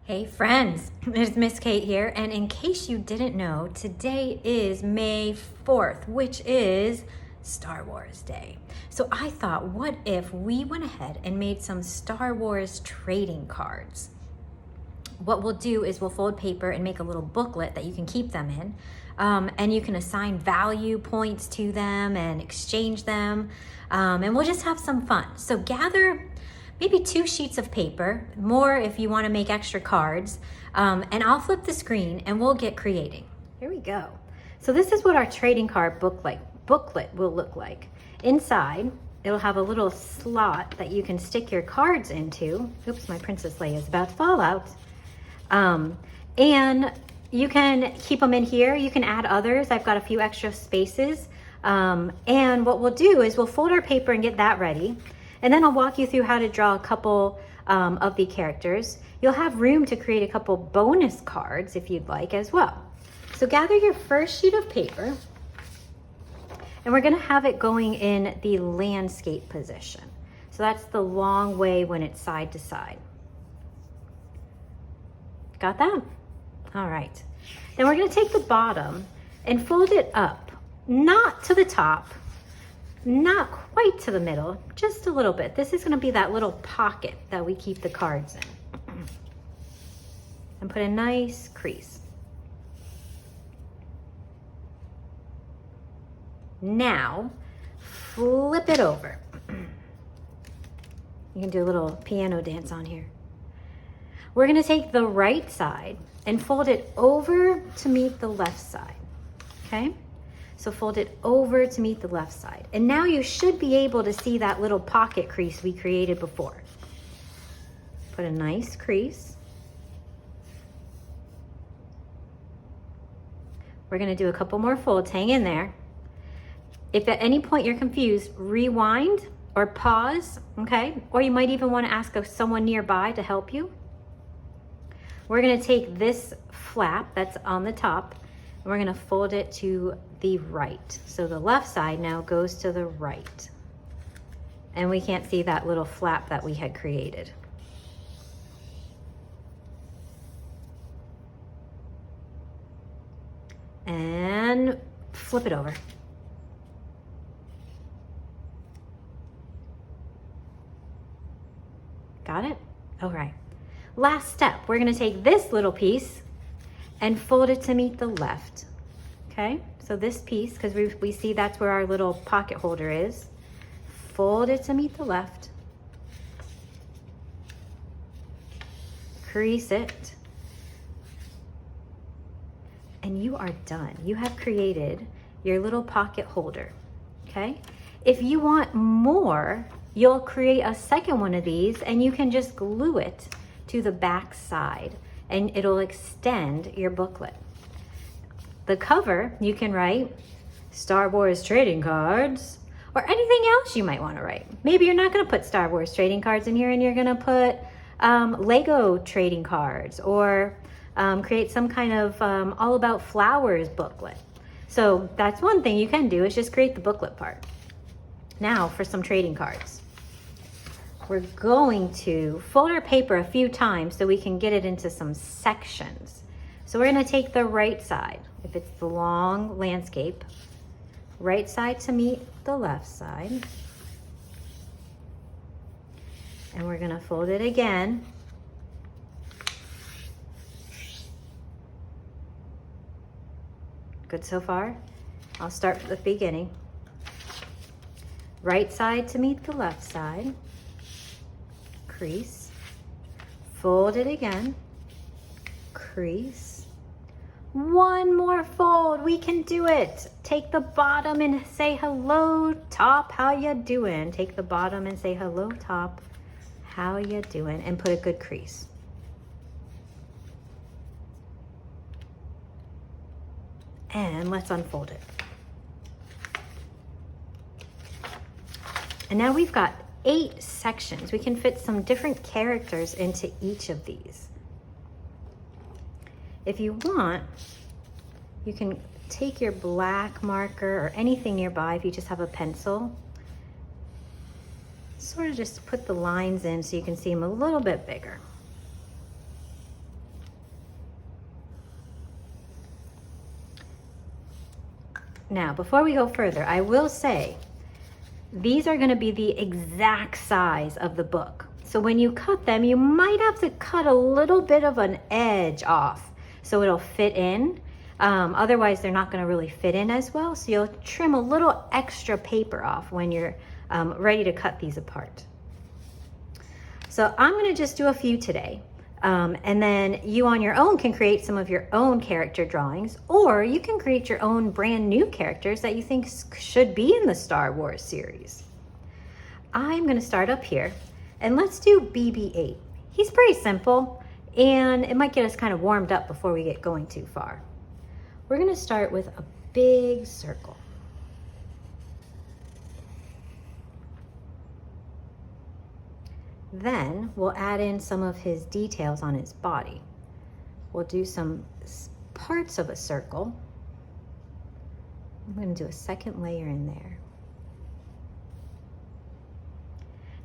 Hey friends, it's Miss Kate here, and in case you didn't know, today is May 4th, which is Star Wars Day. So I thought, what if we went ahead and made some Star Wars trading cards? What we'll do is we'll fold paper and make a little booklet that you can keep them in, and you can assign value points to them and exchange them, and we'll just have some fun. So gather maybe 2 sheets of paper, more if you want to make extra cards, and I'll flip the screen and we'll get creating. Here we go. So this is what our trading card booklet will look like. Inside, it'll have a little slot that you can stick your cards into. Oops, my Princess Leia is about to fall out. And you can keep them in here. You can add others. I've got a few extra spaces. And what we'll do is we'll fold our paper and get that ready. And then I'll walk you through how to draw a couple of the characters. You'll have room to create a couple bonus cards if you'd like as well. So gather your first sheet of paper, and we're gonna have it going in the landscape position. So that's the long way when it's side to side. Got that? All right. Then we're gonna take the bottom and fold it up, not to the top, not quite to the middle, just a little bit. This is gonna be that little pocket that we keep the cards in. And put a nice crease. Now, flip it over. You can do a little piano dance on here. We're gonna take the right side and fold it over to meet the left side, okay? So fold it over to meet the left side. And now you should be able to see that little pocket crease we created before. Put a nice crease. We're gonna do a couple more folds, hang in there. If at any point you're confused, rewind or pause, okay? Or you might even wanna ask someone nearby to help you. We're gonna take this flap that's on the top, and we're gonna fold it to the right. So the left side now goes to the right. And we can't see that little flap that we had created. And flip it over. Got it? All right. Last step, we're gonna take this little piece and fold it to meet the left, okay? So this piece, because we see that's where our little pocket holder is, fold it to meet the left, crease it, and you are done. You have created your little pocket holder, okay? If you want more, you'll create a second one of these and you can just glue it to the back side and it'll extend your booklet. The cover, you can write Star Wars trading cards or anything else you might want to write. Maybe you're not going to put Star Wars trading cards in here and you're going to put Lego trading cards or create some kind of all about flowers booklet. So that's one thing you can do, is just create the booklet part. Now for some trading cards. We're going to fold our paper a few times so we can get it into some sections. So we're gonna take the right side, if it's the long landscape, right side to meet the left side. And we're gonna fold it again. Good so far? I'll start at the beginning. Right side to meet the left side. Crease, fold it again, crease, one more fold, we can do it. Take the bottom and say hello top, how ya doing? Take the bottom and say hello top, how ya doing? And put a good crease. And let's unfold it. And now we've got 8 sections. We can fit some different characters into each of these. If you want, you can take your black marker or anything nearby, if you just have a pencil, sort of just put the lines in so you can see them a little bit bigger. Now, before we go further, I will say these are going to be the exact size of the book. So when you cut them, you might have to cut a little bit of an edge off so it'll fit in. Otherwise, they're not going to really fit in as well. So you'll trim a little extra paper off when you're ready to cut these apart. So I'm going to just do a few today. And then you on your own can create some of your own character drawings, or you can create your own brand new characters that you think should be in the Star Wars series. I'm going to start up here, and let's do BB-8. He's pretty simple, and it might get us kind of warmed up before we get going too far. We're going to start with a big circle. Then we'll add in some of his details on his body. We'll do some parts of a circle. I'm going to do a second layer in there.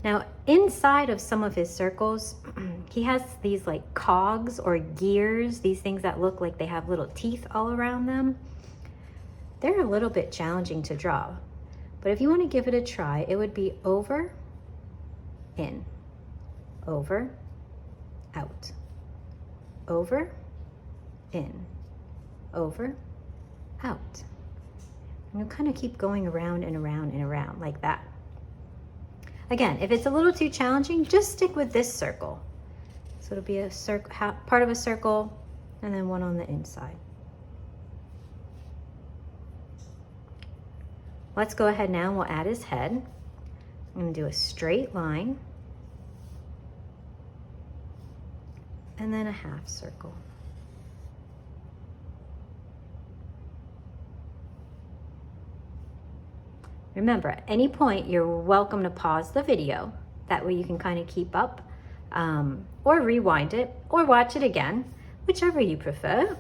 Now, inside of some of his circles, he has these like cogs or gears, these things that look like they have little teeth all around them. They're a little bit challenging to draw, but if you want to give it a try, it would be over, in, over, out, over, in, over, out. And you'll kind of keep going around and around and around like that. Again, if it's a little too challenging, just stick with this circle. So it'll be a circle, part of a circle, and then one on the inside. Let's go ahead now and we'll add his head. I'm going to do a straight line, and then a half circle. Remember, at any point, you're welcome to pause the video. That way you can kind of keep up, or rewind it, or watch it again, whichever you prefer.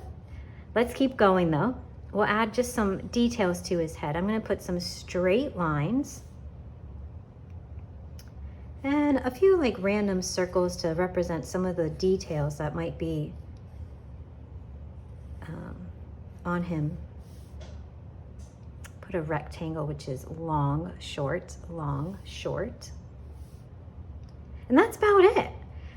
Let's keep going though. We'll add just some details to his head. I'm going to put some straight lines and a few like random circles to represent some of the details that might be on him. Put a rectangle, which is long, short, long, short. And that's about it.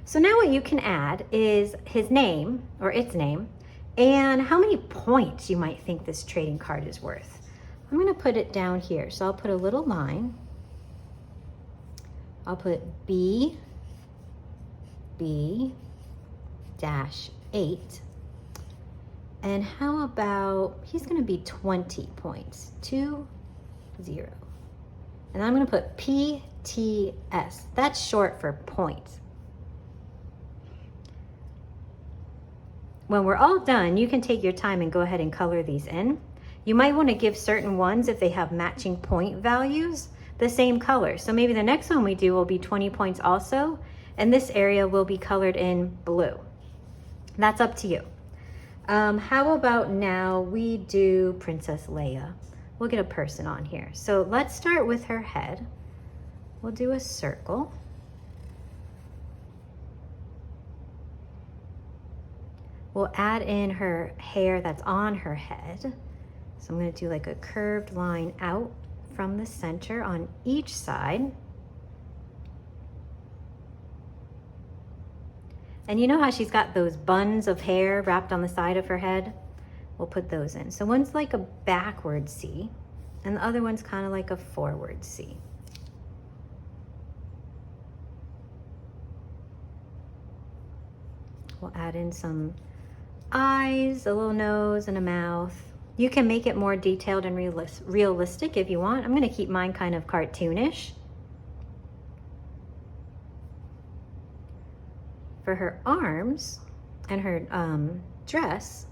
So now what you can add is his name, or its name, and how many points you might think this trading card is worth. I'm going to put it down here. So I'll put a little line. I'll put B, B-8. And how about, he's going to be 20 points, 2, 0. And I'm going to put PTS. That's short for points. When we're all done, you can take your time and go ahead and color these in. You might want to give certain ones, if they have matching point values, the same color. So maybe the next one we do will be 20 points also, and this area will be colored in blue. That's up to you. How about now we do Princess Leia? We'll get a person on here. So let's start with her head. We'll do a circle. We'll add in her hair that's on her head. So I'm going to do like a curved line out from the center on each side. And you know how she's got those buns of hair wrapped on the side of her head? We'll put those in. So one's like a backward C, and the other one's kind of like a forward C. We'll add in some eyes, a little nose, and a mouth. You can make it more detailed and realistic if you want. I'm going to keep mine kind of cartoonish. For her arms and her dress,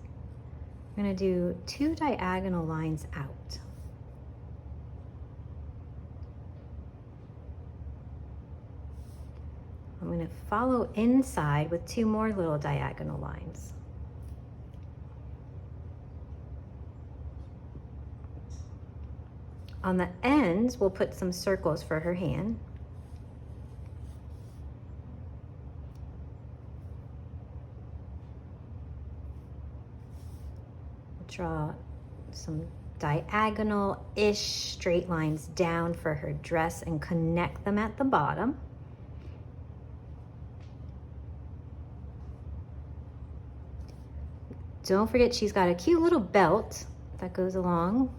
I'm going to do 2 diagonal lines out. I'm going to follow inside with 2 more little diagonal lines. On the ends, we'll put some circles for her hand. Draw some diagonal-ish straight lines down for her dress and connect them at the bottom. Don't forget she's got a cute little belt that goes along.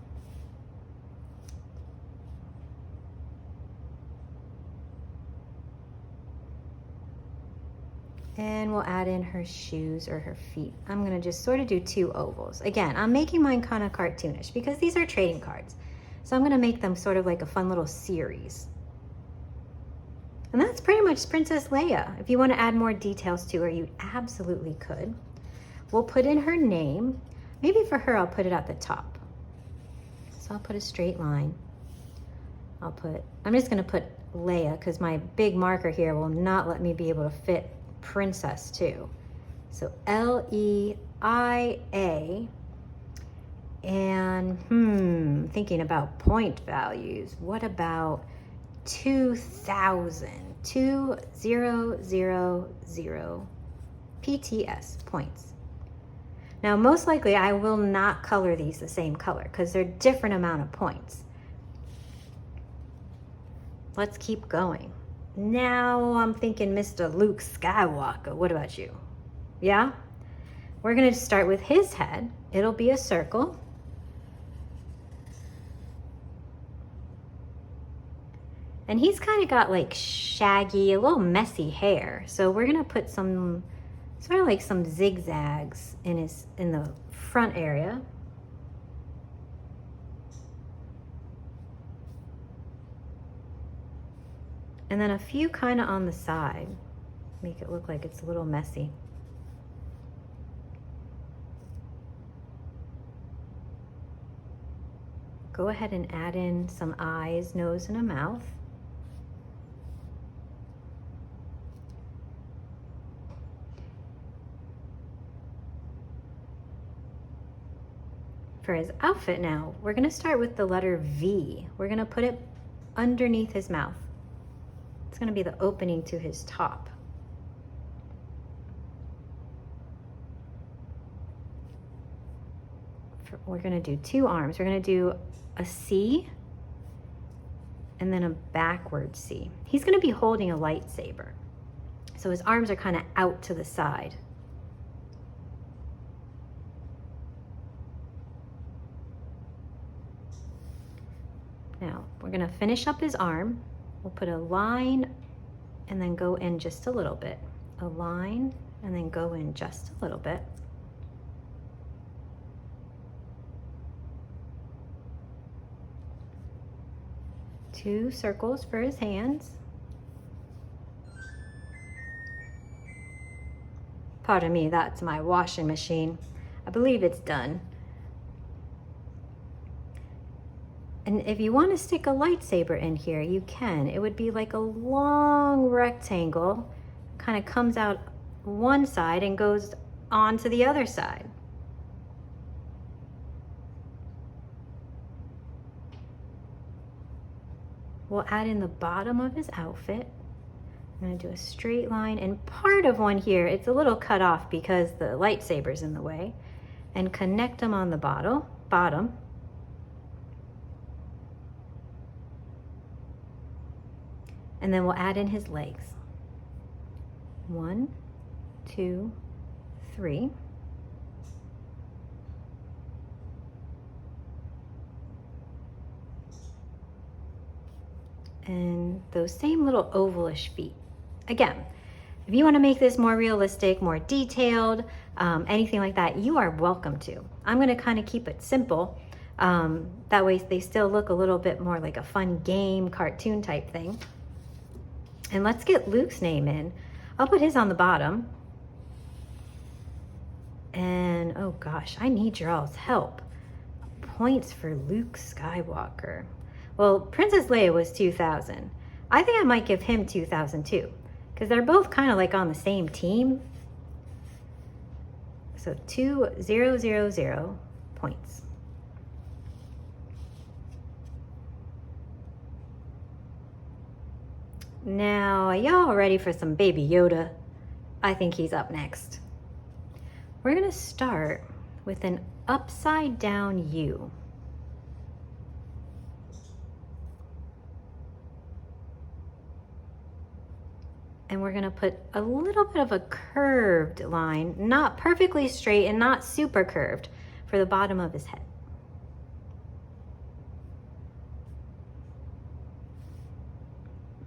And we'll add in her shoes or her feet. I'm gonna just sort of do 2 ovals. Again, I'm making mine kind of cartoonish because these are trading cards. So I'm gonna make them sort of like a fun little series. And that's pretty much Princess Leia. If you wanna add more details to her, you absolutely could. We'll put in her name. Maybe for her, I'll put it at the top. So I'll put a straight line. I'm just gonna put Leia because my big marker here will not let me be able to fit Princess too. So Leia, and thinking about point values. What about 2000? 2000 PTS points. Now, most likely I will not color these the same color because they're different amount of points. Let's keep going. Now I'm thinking Mr. Luke Skywalker. What about you? Yeah? We're gonna start with his head. It'll be a circle. And he's kind of got like shaggy, a little messy hair. So we're gonna put some, sort of like some zigzags in the front area. And then a few kind of on the side. Make it look like it's a little messy. Go ahead and add in some eyes, nose, and a mouth. For his outfit now, we're gonna start with the letter V. We're gonna put it underneath his mouth. It's gonna be the opening to his top. We're gonna do 2 arms. We're gonna do a C and then a backward C. He's gonna be holding a lightsaber. So his arms are kind of out to the side. Now, we're gonna finish up his arm. We'll put a line and then go in just a little bit. A line and then go in just a little bit. Two circles for his hands. Pardon me, that's my washing machine. I believe it's done. And if you want to stick a lightsaber in here, you can. It would be like a long rectangle, kind of comes out one side and goes on to the other side. We'll add in the bottom of his outfit. I'm gonna do a straight line, and part of one here, it's a little cut off because the lightsaber's in the way, and connect them on the bottom. And then we'll add in his legs. 1, 2, 3. And those same little ovalish feet. Again, if you want to make this more realistic, more detailed, anything like that, you are welcome to. I'm going to kind of keep it simple. That way they still look a little bit more like a fun game, cartoon type thing. And let's get Luke's name in. I'll put his on the bottom. And oh gosh, I need your all's help. Points for Luke Skywalker. Well, Princess Leia was 2,000. I think I might give him 2,000 too, because they're both kind of like on the same team. So 2,000 points. Now, are y'all ready for some baby Yoda? I think he's up next. We're gonna start with an upside down U. And we're gonna put a little bit of a curved line, not perfectly straight and not super curved, for the bottom of his head.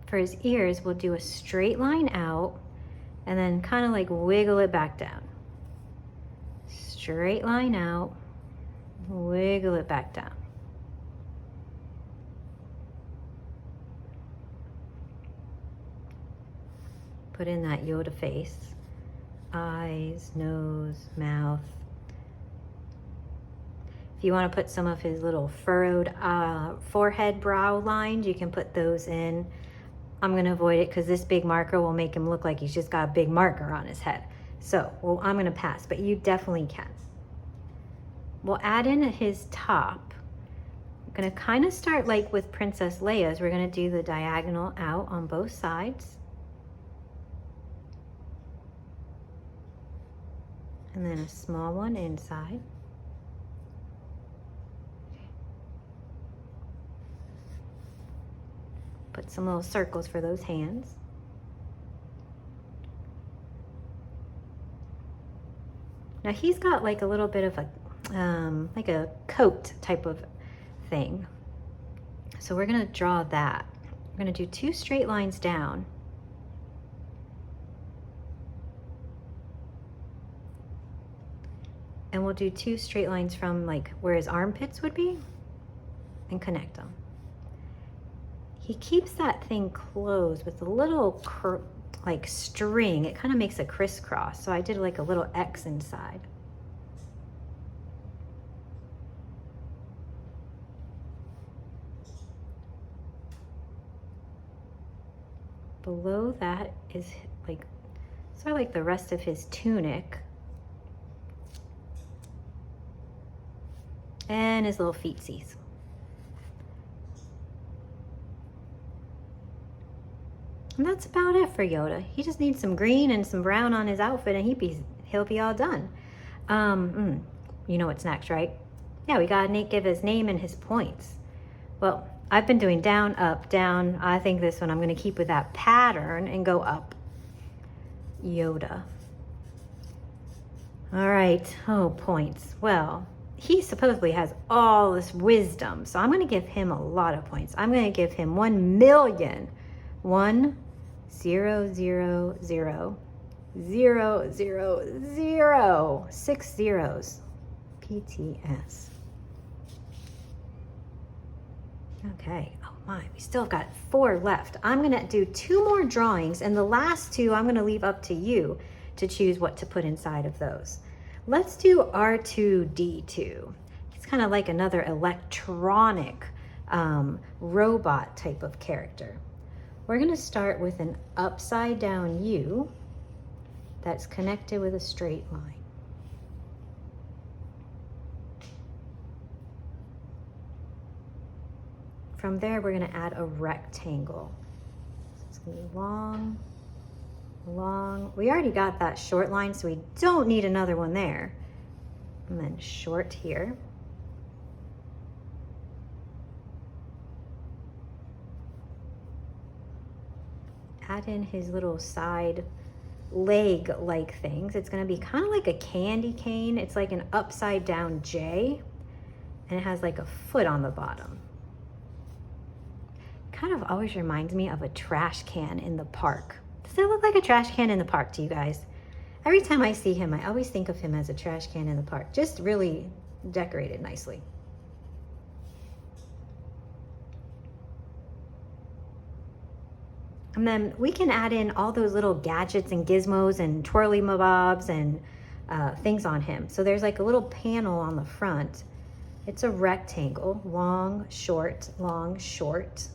For his ears, we'll do a straight line out and then kind of like wiggle it back down. Straight line out, wiggle it back down. Put in that Yoda face. Eyes, nose, mouth. If you want to put some of his little furrowed forehead brow lines, you can put those in. I'm going to avoid it because this big marker will make him look like he's just got a big marker on his head. So, well, I'm going to pass, but you definitely can. We'll add in his top. I'm going to kind of start like with Princess Leia's. We're going to do the diagonal out on both sides. And then a small one inside. Put some little circles for those hands. Now he's got like a little bit of a, like a coat type of thing. So we're gonna draw that. We're gonna do 2 straight lines down. And we'll do 2 straight lines from like where his armpits would be and connect them. He keeps that thing closed with a little like string. It kind of makes a crisscross. So I did like a little X inside. Below that is like sort of like the rest of his tunic. And his little feetsies. And that's about it for Yoda. He just needs some green and some brown on his outfit and he'll be all done. You know what's next, right? Yeah, we gotta give his name and his points. Well, I've been doing down, up, down. I think this one I'm gonna keep with that pattern and go up. Yoda. All right, oh, points. Well, he supposedly has all this wisdom, so I'm gonna give him a lot of points. I'm gonna give him 1 million. 1 0 0 0 0 0 0 6 zeros. PTS. Okay, oh my, we still have got 4 left. I'm gonna do 2 more drawings, and the last 2 I'm gonna leave up to you to choose what to put inside of those. Let's do R2-D2. It's kind of like another electronic robot type of character. We're gonna start with an upside down U that's connected with a straight line. From there, we're gonna add a rectangle. So it's gonna be long, long. We already got that short line, so we don't need another one there. And then short here. Add in his little side leg-like things. It's gonna be kind of like a candy cane. It's like an upside down J, and it has like a foot on the bottom. Kind of always reminds me of a trash can in the park. Does it look like a trash can in the park to you guys? Every time I see him, I always think of him as a trash can in the park. Just really decorated nicely. And then we can add in all those little gadgets and gizmos and twirly mabobs and things on him. So there's like a little panel on the front. It's a rectangle, long, short, long, short.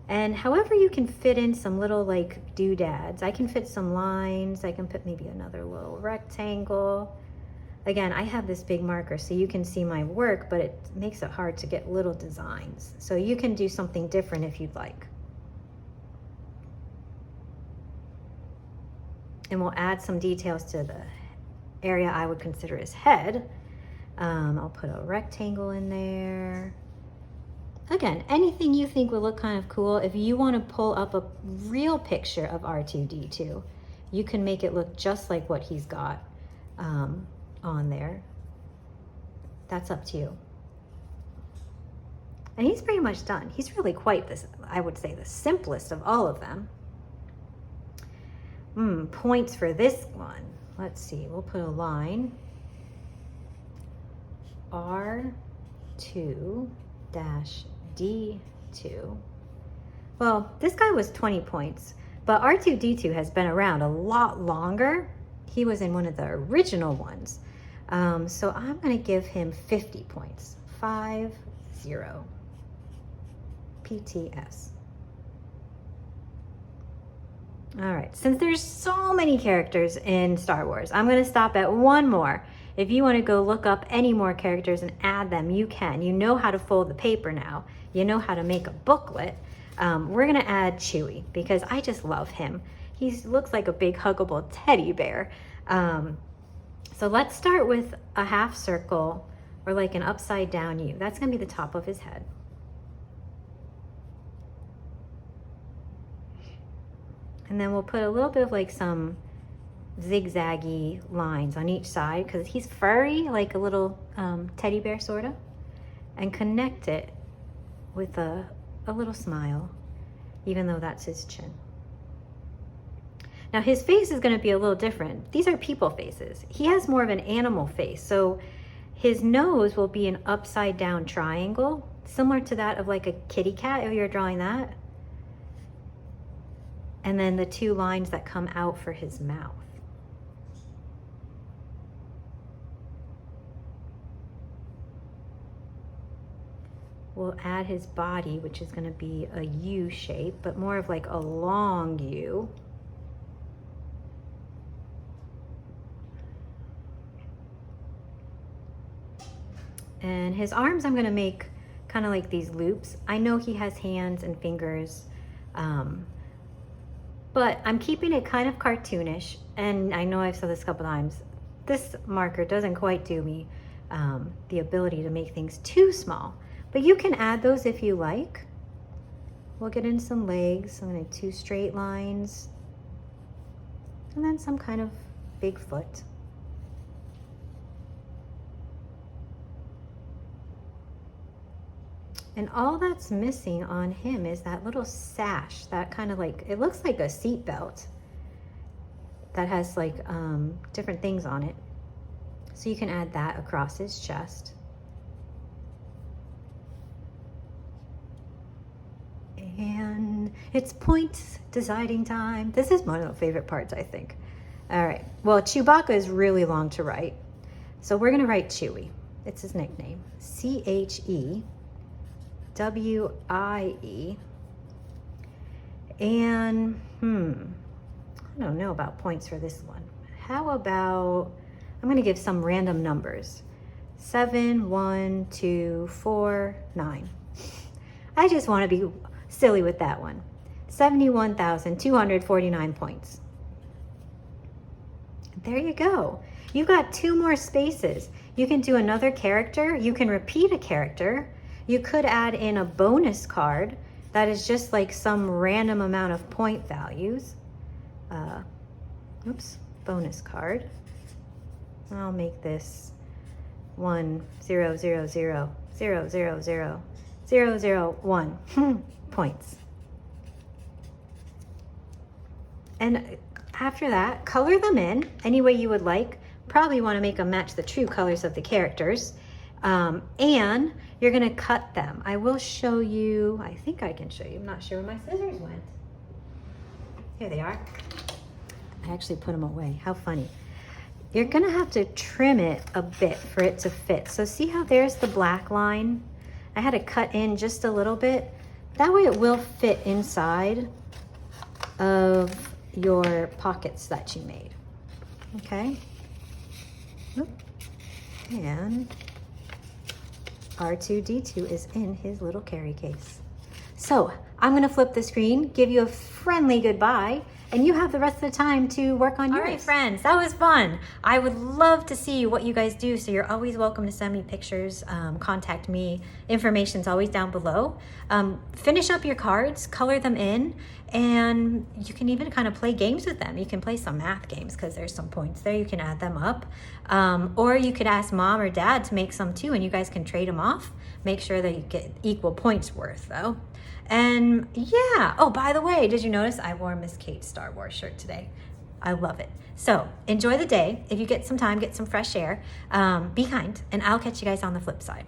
And however you can fit in some little like doodads. I can fit some lines. I can put maybe another little rectangle. Again, I have this big marker so you can see my work, but it makes it hard to get little designs. So you can do something different if you'd like. And we'll add some details to the area I would consider his head. I'll put a rectangle in there. again, anything you think will look kind of cool. If you want to pull up a real picture of R2-D2, you can make it look just like what he's got on there. That's up to you. And he's pretty much done. He's really quite this, I would say, the simplest of all of them. Points for this one. Let's see, we'll put a line. R2-D2. Well, this guy was 20 points, but R2-D2 has been around a lot longer. He was in one of the original ones. So I'm gonna give him 50 points. 50. PTS. All right, since there's so many characters in Star Wars, I'm gonna stop at one more. If you wanna go look up any more characters and add them, you can. You know how to fold the paper now. You know how to make a booklet. We're gonna add Chewie because I just love him. He looks like a big huggable teddy bear. So let's start with a half circle or like an upside down U. That's gonna be the top of his head. And then we'll put a little bit of like some zigzaggy lines on each side because he's furry, like a little teddy bear sort of, and connect it with a little smile, even though that's his chin. Now his face is going to be a little different. These are people faces. He has more of an animal face, so his nose will be an upside down triangle, similar to that of like a kitty cat if you're drawing that. And then the two lines that come out for his mouth. We'll add his body, which is going to be a U shape, but more of like a long U. And his arms, I'm going to make kind of like these loops. I know he has hands and fingers, but I'm keeping it kind of cartoonish. And I know I've said this a couple times, this marker doesn't quite do me the ability to make things too small, but you can add those if you like. We'll get in some legs. I'm going to do 2 straight lines and then some kind of big foot. And all that's missing on him is that little sash, that kind of like, it looks like a seat belt that has like different things on it. So you can add that across his chest. And it's point deciding time. This is one of my favorite parts, I think. All right, well, Chewbacca is really long to write. So we're gonna write Chewie. It's his nickname, C-H-E. W-I-E. And I don't know about points for this one. How about, I'm going to give some random numbers. 7, 1, 2, 4, 9. I just want to be silly with that one. 71,249 points. There you go. You've got 2 more spaces. You can do another character. You can repeat a character. You could add in a bonus card that is just like some random amount of point values. Bonus card. I'll make this 1,000,000,000,001 points. And after that, color them in any way you would like. Probably want to make them match the true colors of the characters. And you're going to cut them. I will show you, I think I can show you. I'm not sure where my scissors went. Here they are. I actually put them away. How funny. You're going to have to trim it a bit for it to fit. So see how there's the black line? I had to cut in just a little bit. That way it will fit inside of your pockets that you made. Okay? And R2-D2 is in his little carry case. So I'm going to flip the screen, give you a friendly goodbye, and you have the rest of the time to work on yours. All right, friends, that was fun. I would love to see what you guys do, so you're always welcome to send me pictures, contact me. Information's always down below. Finish up your cards, color them in, and you can even kind of play games with them. You can play some math games because there's some points there. You can add them up. Or you could ask mom or dad to make some too, and you guys can trade them off. Make sure that you get equal points worth though. And yeah, oh, by the way, did you notice I wore Miss Kate's Star Wars shirt today? I love it. So enjoy the day. If you get some time, get some fresh air. Be kind, and I'll catch you guys on the flip side.